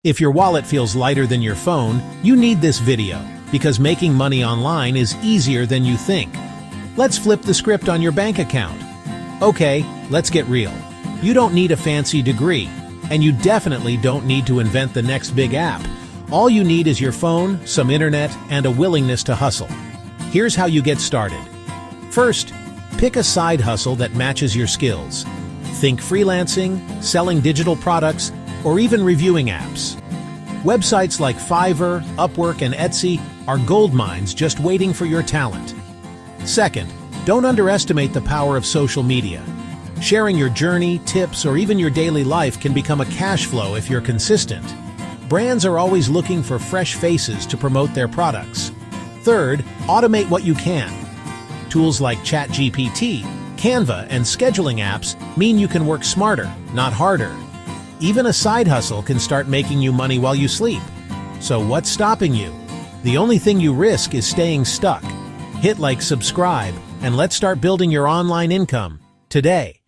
If your wallet feels lighter than your phone, you need this video, because making money online is easier than you think. Let's flip the script on your bank account. Okay, let's get real. You don't need a fancy degree, and you definitely don't need to invent the next big app. All you need is your phone, some internet, and a willingness to hustle. Here's how you get started. First, pick a side hustle that matches your skills. Think freelancing, selling digital products, or even reviewing apps. Websites like Fiverr, Upwork, and Etsy are gold mines just waiting for your talent. Second, don't underestimate the power of social media. Sharing your journey, tips, or even your daily life can become a cash flow if you're consistent. Brands are always looking for fresh faces to promote their products. Third, automate what you can. Tools like ChatGPT, Canva, and scheduling apps mean you can work smarter, not harder. Even a side hustle can start making you money while you sleep. So what's stopping you? The only thing you risk is staying stuck. Hit like, subscribe, and let's start building your online income today.